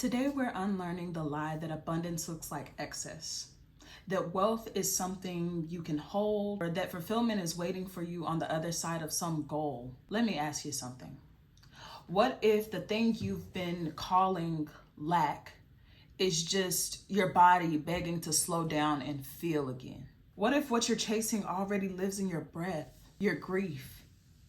Today we're unlearning the lie that abundance looks like excess, that wealth is something you can hold, or that fulfillment is waiting for you on the other side of some goal. Let me ask you something. What if the thing you've been calling lack is just your body begging to slow down and feel again? What if what you're chasing already lives in your breath, your grief,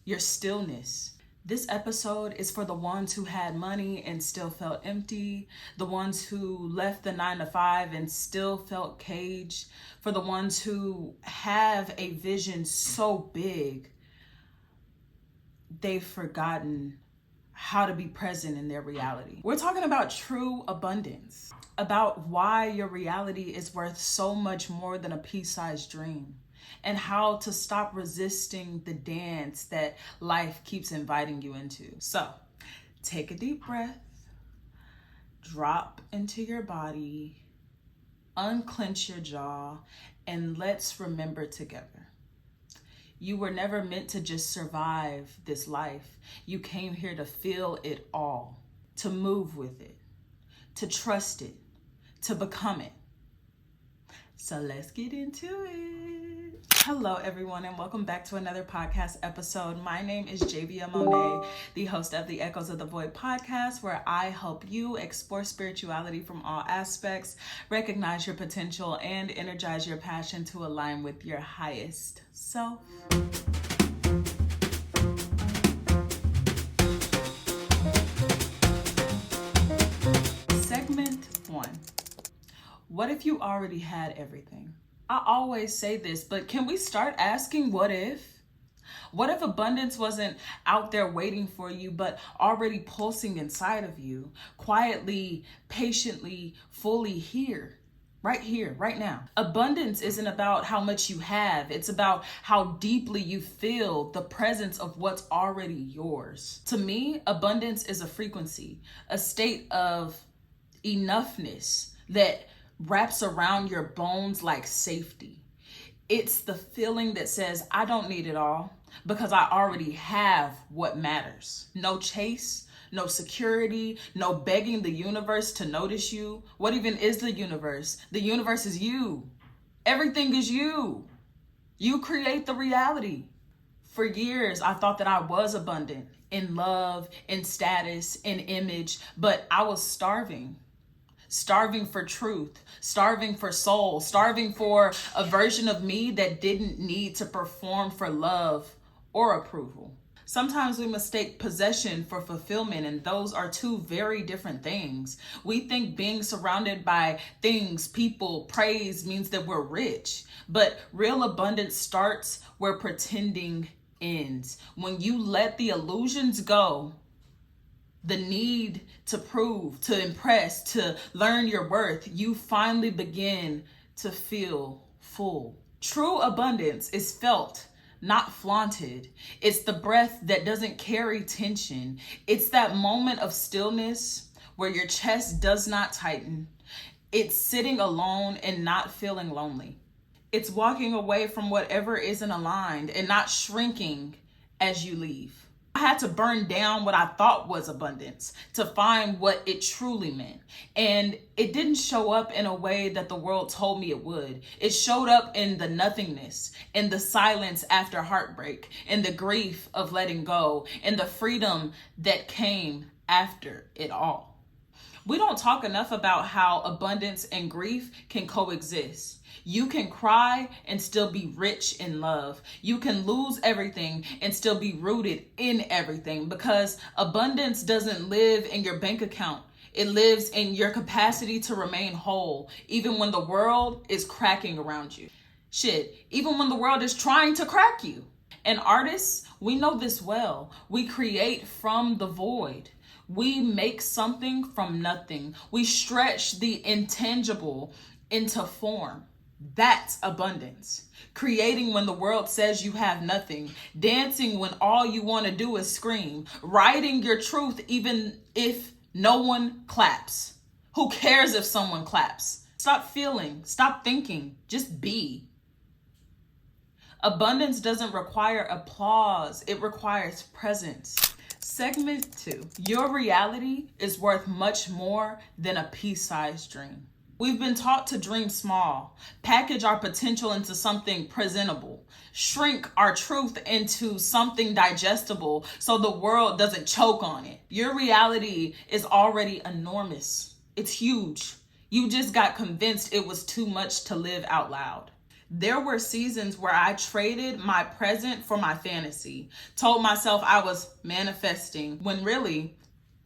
your stillness? This episode is for the ones who had money and still felt empty, the ones who left the 9 to 5 and still felt caged, for the ones who have a vision so big they've forgotten how to be present in their reality. We're talking about true abundance, about why your reality is worth so much more than a pea-sized dream, and how to stop resisting the dance that life keeps inviting you into. So take a deep breath, drop into your body, unclench your jaw, and let's remember together. You were never meant to just survive this life. You came here to feel it all, to move with it, to trust it, to become it. So let's get into it. Hello, everyone, and welcome back to another podcast episode. My name is Jaivia, the host of the Echoes of the Void podcast, where I help you explore spirituality from all aspects, recognize your potential, and energize your passion to align with your highest self. Segment 1. What if you already had everything? I always say this, but can we start asking what if? What if abundance wasn't out there waiting for you, but already pulsing inside of you, quietly, patiently, fully here, right now? Abundance isn't about how much you have. It's about how deeply you feel the presence of what's already yours. To me, abundance is a frequency, a state of enoughness that wraps around your bones like safety. It's the feeling that says, I don't need it all because I already have what matters. No chase, no security, no begging the universe to notice you. What even is the universe? The universe is you. Everything is you. You create the reality. For years, I thought that I was abundant in love, in status, in image, but I was starving for truth, starving for soul, starving for a version of me that didn't need to perform for love or approval. Sometimes we mistake possession for fulfillment, and those are two very different things. We think being surrounded by things, people, praise means that we're rich, but real abundance starts where pretending ends. When you let the illusions go, the need to prove, to impress, to learn your worth, you finally begin to feel full. True abundance is felt, not flaunted. It's the breath that doesn't carry tension. It's that moment of stillness where your chest does not tighten. It's sitting alone and not feeling lonely. It's walking away from whatever isn't aligned and not shrinking as you leave. I had to burn down what I thought was abundance to find what it truly meant. And it didn't show up in a way that the world told me it would. It showed up in the nothingness, in the silence after heartbreak, in the grief of letting go, in the freedom that came after it all. We don't talk enough about how abundance and grief can coexist. You can cry and still be rich in love. You can lose everything and still be rooted in everything, because abundance doesn't live in your bank account. It lives in your capacity to remain whole, even when the world is cracking around you. Even when the world is trying to crack you. And artists, we know this well. We create from the void. We make something from nothing. We stretch the intangible into form. That's abundance. Creating when the world says you have nothing. Dancing when all you want to do is scream. Writing your truth even if no one claps. Who cares if someone claps? Stop feeling. Stop thinking. Just be. Abundance doesn't require applause. It requires presence. Segment 2. Your reality is worth much more than a pea-sized dream. We've been taught to dream small, package our potential into something presentable, shrink our truth into something digestible so the world doesn't choke on it. Your reality is already enormous. It's huge. You just got convinced it was too much to live out loud. There were seasons where I traded my present for my fantasy, told myself I was manifesting when really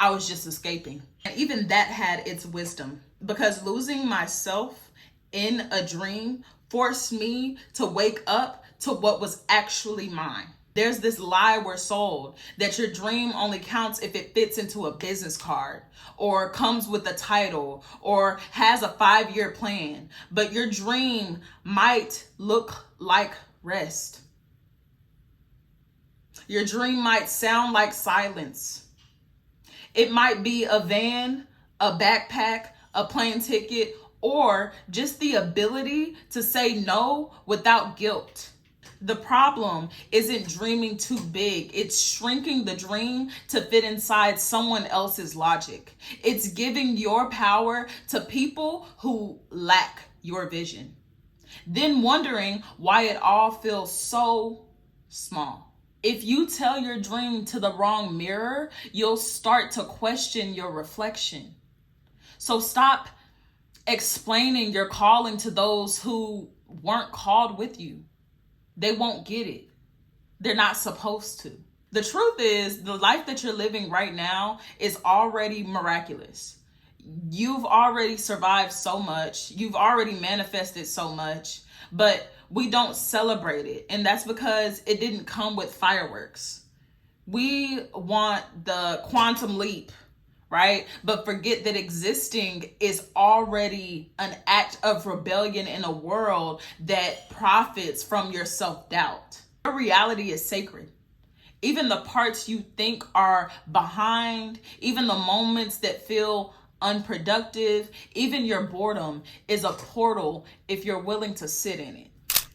I was just escaping. And even that had its wisdom, because losing myself in a dream forced me to wake up to what was actually mine. There's this lie we're sold that your dream only counts if it fits into a business card or comes with a title or has a 5-year plan. But your dream might look like rest. Your dream might sound like silence. It might be a van, a backpack, a plane ticket, or just the ability to say no without guilt. The problem isn't dreaming too big. It's shrinking the dream to fit inside someone else's logic. It's giving your power to people who lack your vision. Then wondering why it all feels so small. If you tell your dream to the wrong mirror, you'll start to question your reflection. So stop explaining your calling to those who weren't called with you. They won't get it. They're not supposed to. The truth is, the life that you're living right now is already miraculous. You've already survived so much. You've already manifested so much, but we don't celebrate it. And that's because it didn't come with fireworks. We want the quantum leap, right? But forget that existing is already an act of rebellion in a world that profits from your self-doubt. Your reality is sacred. Even the parts you think are behind, even the moments that feel unproductive, even your boredom is a portal if you're willing to sit in it.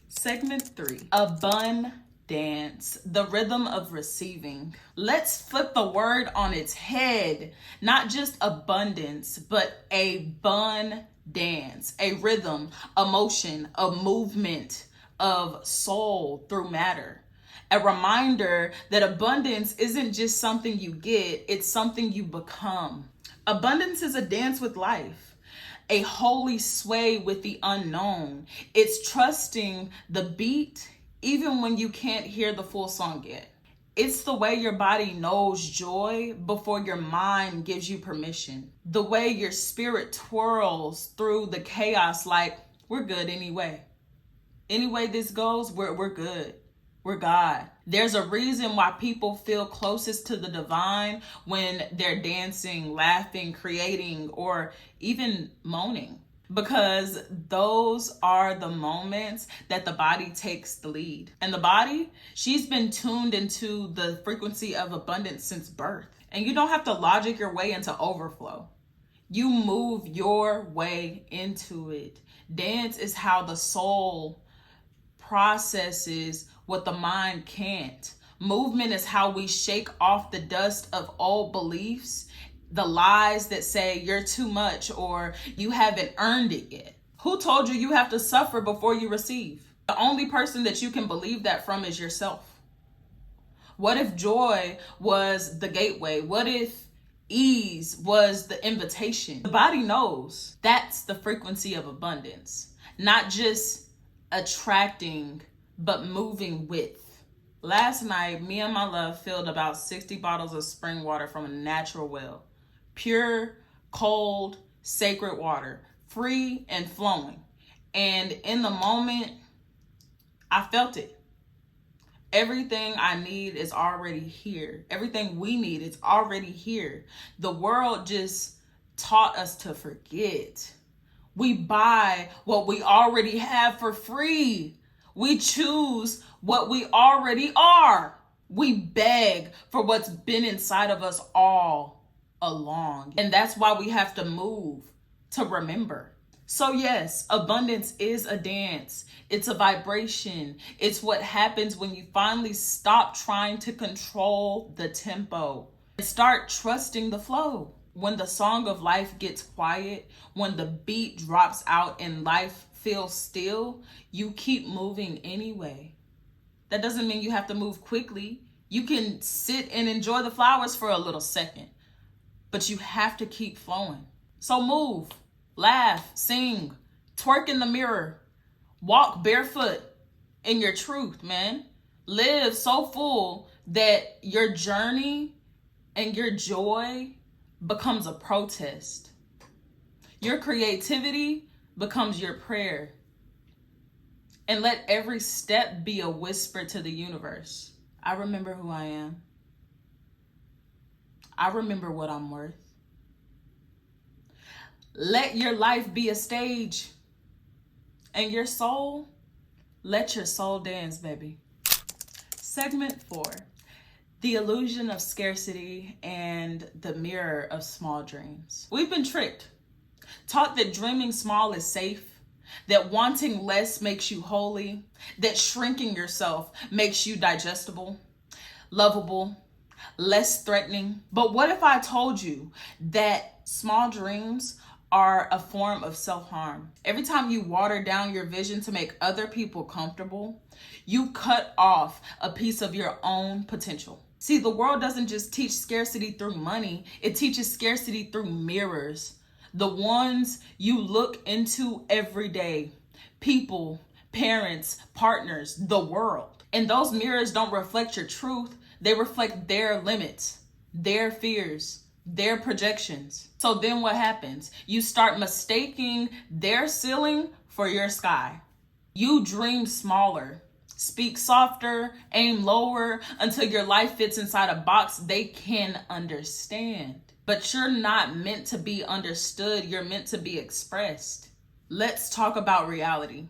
Segment 3, A-BUN-DANCE, the rhythm of receiving. Let's flip the word on its head. Not just abundance, but A-BUN-DANCE, a rhythm, a motion, a movement of soul through matter. A reminder that abundance isn't just something you get, it's something you become. Abundance is a dance with life, a holy sway with the unknown. It's trusting the beat even when you can't hear the full song yet. It's the way your body knows joy before your mind gives you permission. The way your spirit twirls through the chaos like, we're good anyway. Any way this goes, we're good. We're God. There's a reason why people feel closest to the divine when they're dancing, laughing, creating, or even moaning. Because those are the moments that the body takes the lead. And the body, she's been tuned into the frequency of abundance since birth. And you don't have to logic your way into overflow. You move your way into it. Dance is how the soul processes what the mind can't. Movement is how we shake off the dust of old beliefs, the lies that say you're too much or you haven't earned it yet. Who told you you have to suffer before you receive? The only person that you can believe that from is yourself. What if joy was the gateway? What if ease was the invitation? The body knows that's the frequency of abundance, not just attracting, but moving with. Last night, me and my love filled about 60 bottles of spring water from a natural well. Pure, cold, sacred water, free and flowing. And in the moment, I felt it. Everything I need is already here. Everything we need is already here. The world just taught us to forget. We buy what we already have for free. We choose what we already are. We beg for what's been inside of us all along. And that's why we have to move to remember. So yes, abundance is a dance. It's a vibration. It's what happens when you finally stop trying to control the tempo. Start trusting the flow. When the song of life gets quiet, when the beat drops out and life feels still, you keep moving anyway. That doesn't mean you have to move quickly. You can sit and enjoy the flowers for a little second, but you have to keep flowing. So move, laugh, sing, twerk in the mirror, walk barefoot in your truth, man. Live so full that your journey and your joy becomes a protest. Your creativity becomes your prayer. And let every step be a whisper to the universe. I remember who I am. I remember what I'm worth. Let your life be a stage. And your soul, let your soul dance, baby. Segment 4. The illusion of scarcity and the mirror of small dreams. We've been tricked. Taught that dreaming small is safe. That wanting less makes you holy. That shrinking yourself makes you digestible, lovable, less threatening. But what if I told you that small dreams are a form of self-harm? Every time you water down your vision to make other people comfortable, you cut off a piece of your own potential. See, the world doesn't just teach scarcity through money, it teaches scarcity through mirrors. The ones you look into every day. People, parents, partners, the world. And those mirrors don't reflect your truth. They reflect their limits, their fears, their projections. So then what happens? You start mistaking their ceiling for your sky. You dream smaller, speak softer, aim lower until your life fits inside a box they can understand. But you're not meant to be understood. You're meant to be expressed. Let's talk about reality.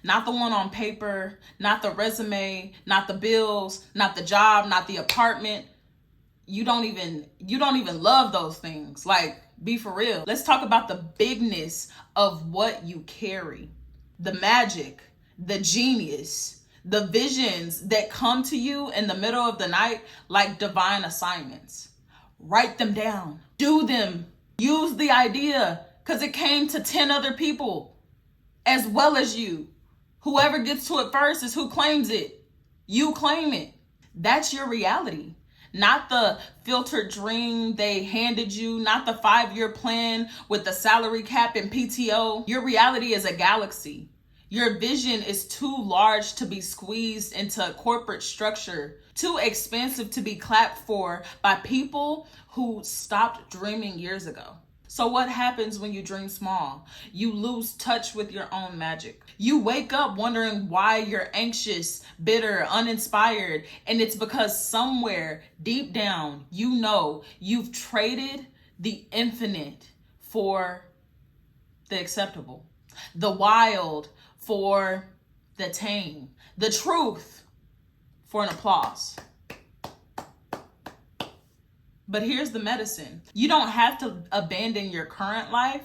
Not the one on paper, not the resume, not the bills, not the job, not the apartment. You don't even love those things. Like, be for real. Let's talk about the bigness of what you carry. The magic, the genius, the visions that come to you in the middle of the night like divine assignments. Write them down. Do them. Use the idea because it came to 10 other people as well as you. Whoever gets to it first is who claims it. You claim it. That's your reality. Not the filtered dream they handed you, not the 5-year plan with the salary cap and PTO. Your reality is a galaxy. Your vision is too large to be squeezed into a corporate structure, too expensive to be clapped for by people who stopped dreaming years ago. So what happens when you dream small? You lose touch with your own magic. You wake up wondering why you're anxious, bitter, uninspired, and it's because somewhere deep down, you know you've traded the infinite for the acceptable, the wild for the tame, the truth for an applause. But here's the medicine. You don't have to abandon your current life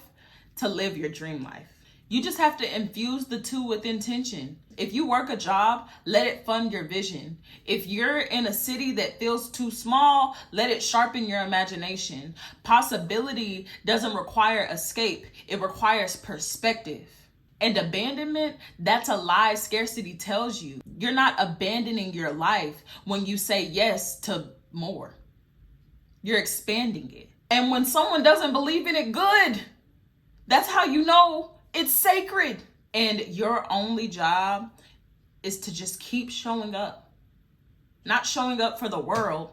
to live your dream life. You just have to infuse the two with intention. If you work a job, let it fund your vision. If you're in a city that feels too small, let it sharpen your imagination. Possibility doesn't require escape. It requires perspective. And abandonment, that's a lie scarcity tells you. You're not abandoning your life when you say yes to more. You're expanding it. And when someone doesn't believe in it, good. That's how you know it's sacred. And your only job is to just keep showing up. Not showing up for the world,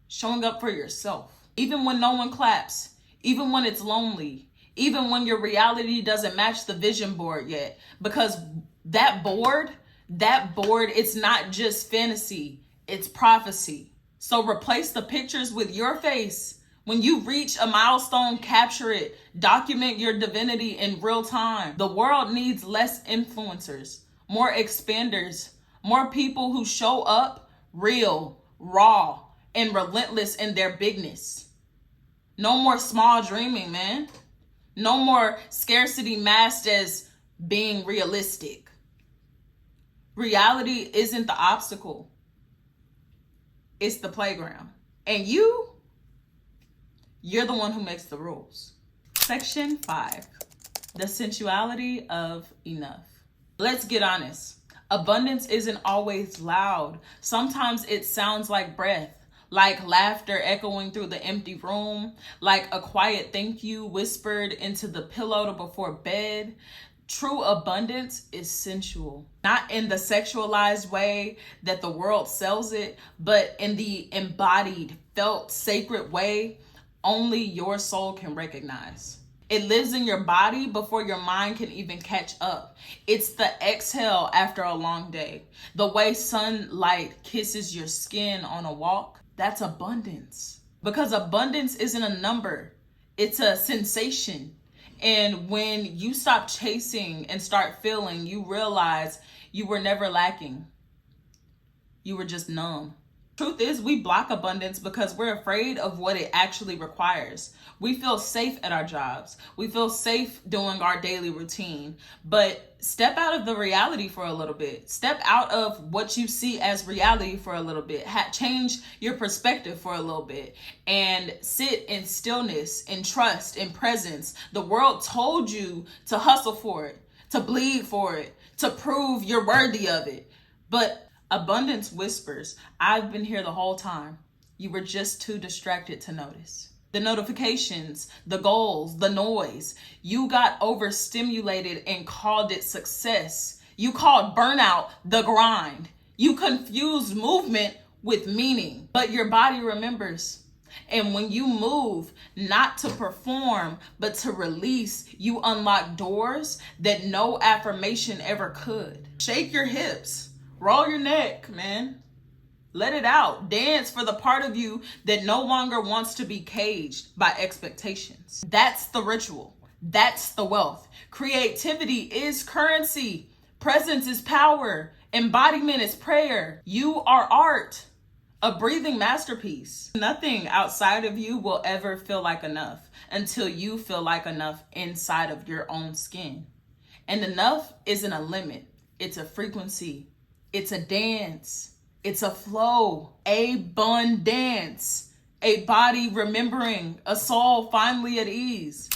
showing up for yourself. Even when no one claps, even when it's lonely, even when your reality doesn't match the vision board yet. Because that board, it's not just fantasy, it's prophecy. So replace the pictures with your face. When you reach a milestone, capture it. Document your divinity in real time. The world needs less influencers, more expanders, more people who show up real, raw, and relentless in their bigness. No more small dreaming, man. No more scarcity masked as being realistic. Reality isn't the obstacle. It's the playground. And you You're the one who makes the rules. Section 5, the sensuality of enough. Let's get honest. Abundance isn't always loud. Sometimes it sounds like breath, like laughter echoing through the empty room, like a quiet thank you whispered into the pillow before bed. True abundance is sensual, not in the sexualized way that the world sells it, but in the embodied, felt, sacred way only your soul can recognize. It lives in your body before your mind can even catch up. It's the exhale after a long day. The way sunlight kisses your skin on a walk. That's abundance. Because abundance isn't a number, it's a sensation. And when you stop chasing and start feeling, you realize you were never lacking. You were just numb. Truth is, we block abundance because we're afraid of what it actually requires. We feel safe at our jobs. We feel safe doing our daily routine. But step out of the reality for a little bit. Step out of what you see as reality for a little bit. Change your perspective for a little bit. And sit in stillness, in trust, in presence. The world told you to hustle for it, to bleed for it, to prove you're worthy of it. But abundance whispers, I've been here the whole time. You were just too distracted to notice. The notifications, the goals, the noise. You got overstimulated and called it success. You called burnout the grind. You confused movement with meaning, but your body remembers. And when you move, not to perform, but to release, you unlock doors that no affirmation ever could. Shake your hips. Roll your neck, man. Let it out. Dance for the part of you that no longer wants to be caged by expectations. That's the ritual. That's the wealth. Creativity is currency. Presence is power. Embodiment is prayer. You are art, a breathing masterpiece. Nothing outside of you will ever feel like enough until you feel like enough inside of your own skin. And enough isn't a limit. It's a frequency. It's a dance. It's a flow. A-BUN-DANCE. A body remembering. A soul finally at ease.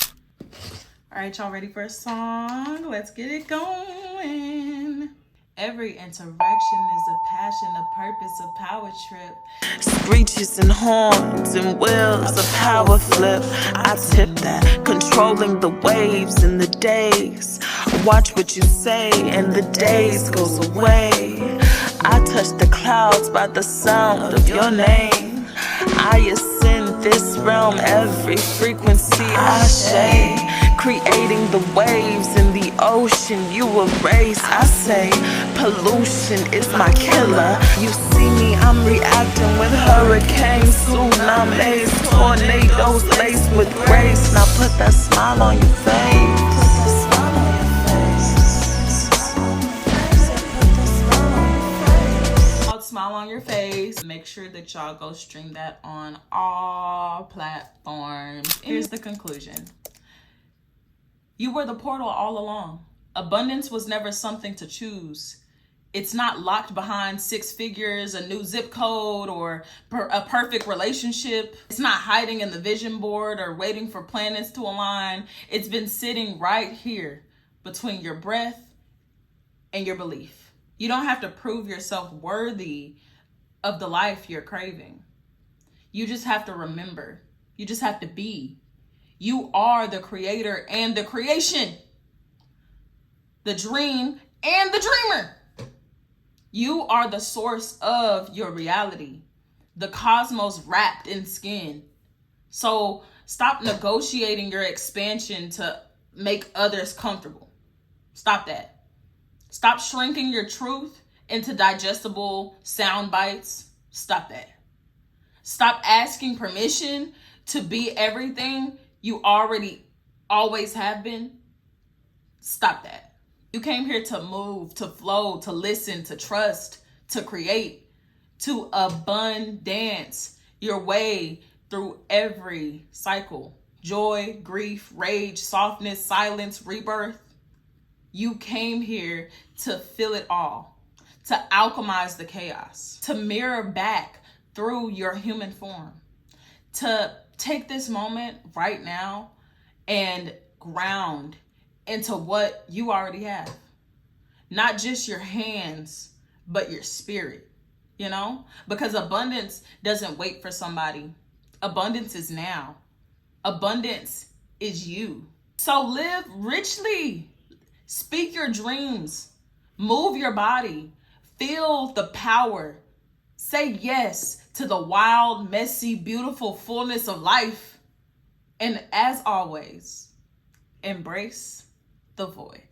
All right, y'all ready for a song? Let's get it going. Every interaction is a passion, a purpose, a power trip. Screeches and horns and wheels, a power flip. I tip that, controlling the waves and the days. Watch what you say and the days goes away. I touch the clouds by the sound of your name. I ascend this realm, every frequency I shade. Creating the waves in the ocean you erase. I say pollution is my killer. You see me, I'm reacting with hurricanes, tsunamis, tornadoes laced with grace. Now put that smile on your face. Smile on your face. Make sure that y'all go stream that on all platforms. Here's the conclusion. You were the portal all along. Abundance was never something to choose. It's not locked behind 6 figures, a new zip code, or a perfect relationship. It's not hiding in the vision board or waiting for planets to align. It's been sitting right here between your breath and your belief. You don't have to prove yourself worthy of the life you're craving. You just have to remember. You just have to be. You are the creator and the creation. The dream and the dreamer. You are the source of your reality. The cosmos wrapped in skin. So stop negotiating your expansion to make others comfortable. Stop that. Stop shrinking your truth into digestible sound bites. Stop that. Stop asking permission to be everything you already always have been. Stop that. You came here to move, to flow, to listen, to trust, to create, to A-BUN-DANCE your way through every cycle. Joy, grief, rage, softness, silence, rebirth. You came here to feel it all, to alchemize the chaos, to mirror back through your human form, to take this moment right now and ground into what you already have. Not just your hands, but your spirit, you know? Because abundance doesn't wait for somebody. Abundance is now. Abundance is you. So live richly. Speak your dreams. Move your body. Feel the power. Say yes to the wild, messy, beautiful fullness of life. And as always, embrace the void.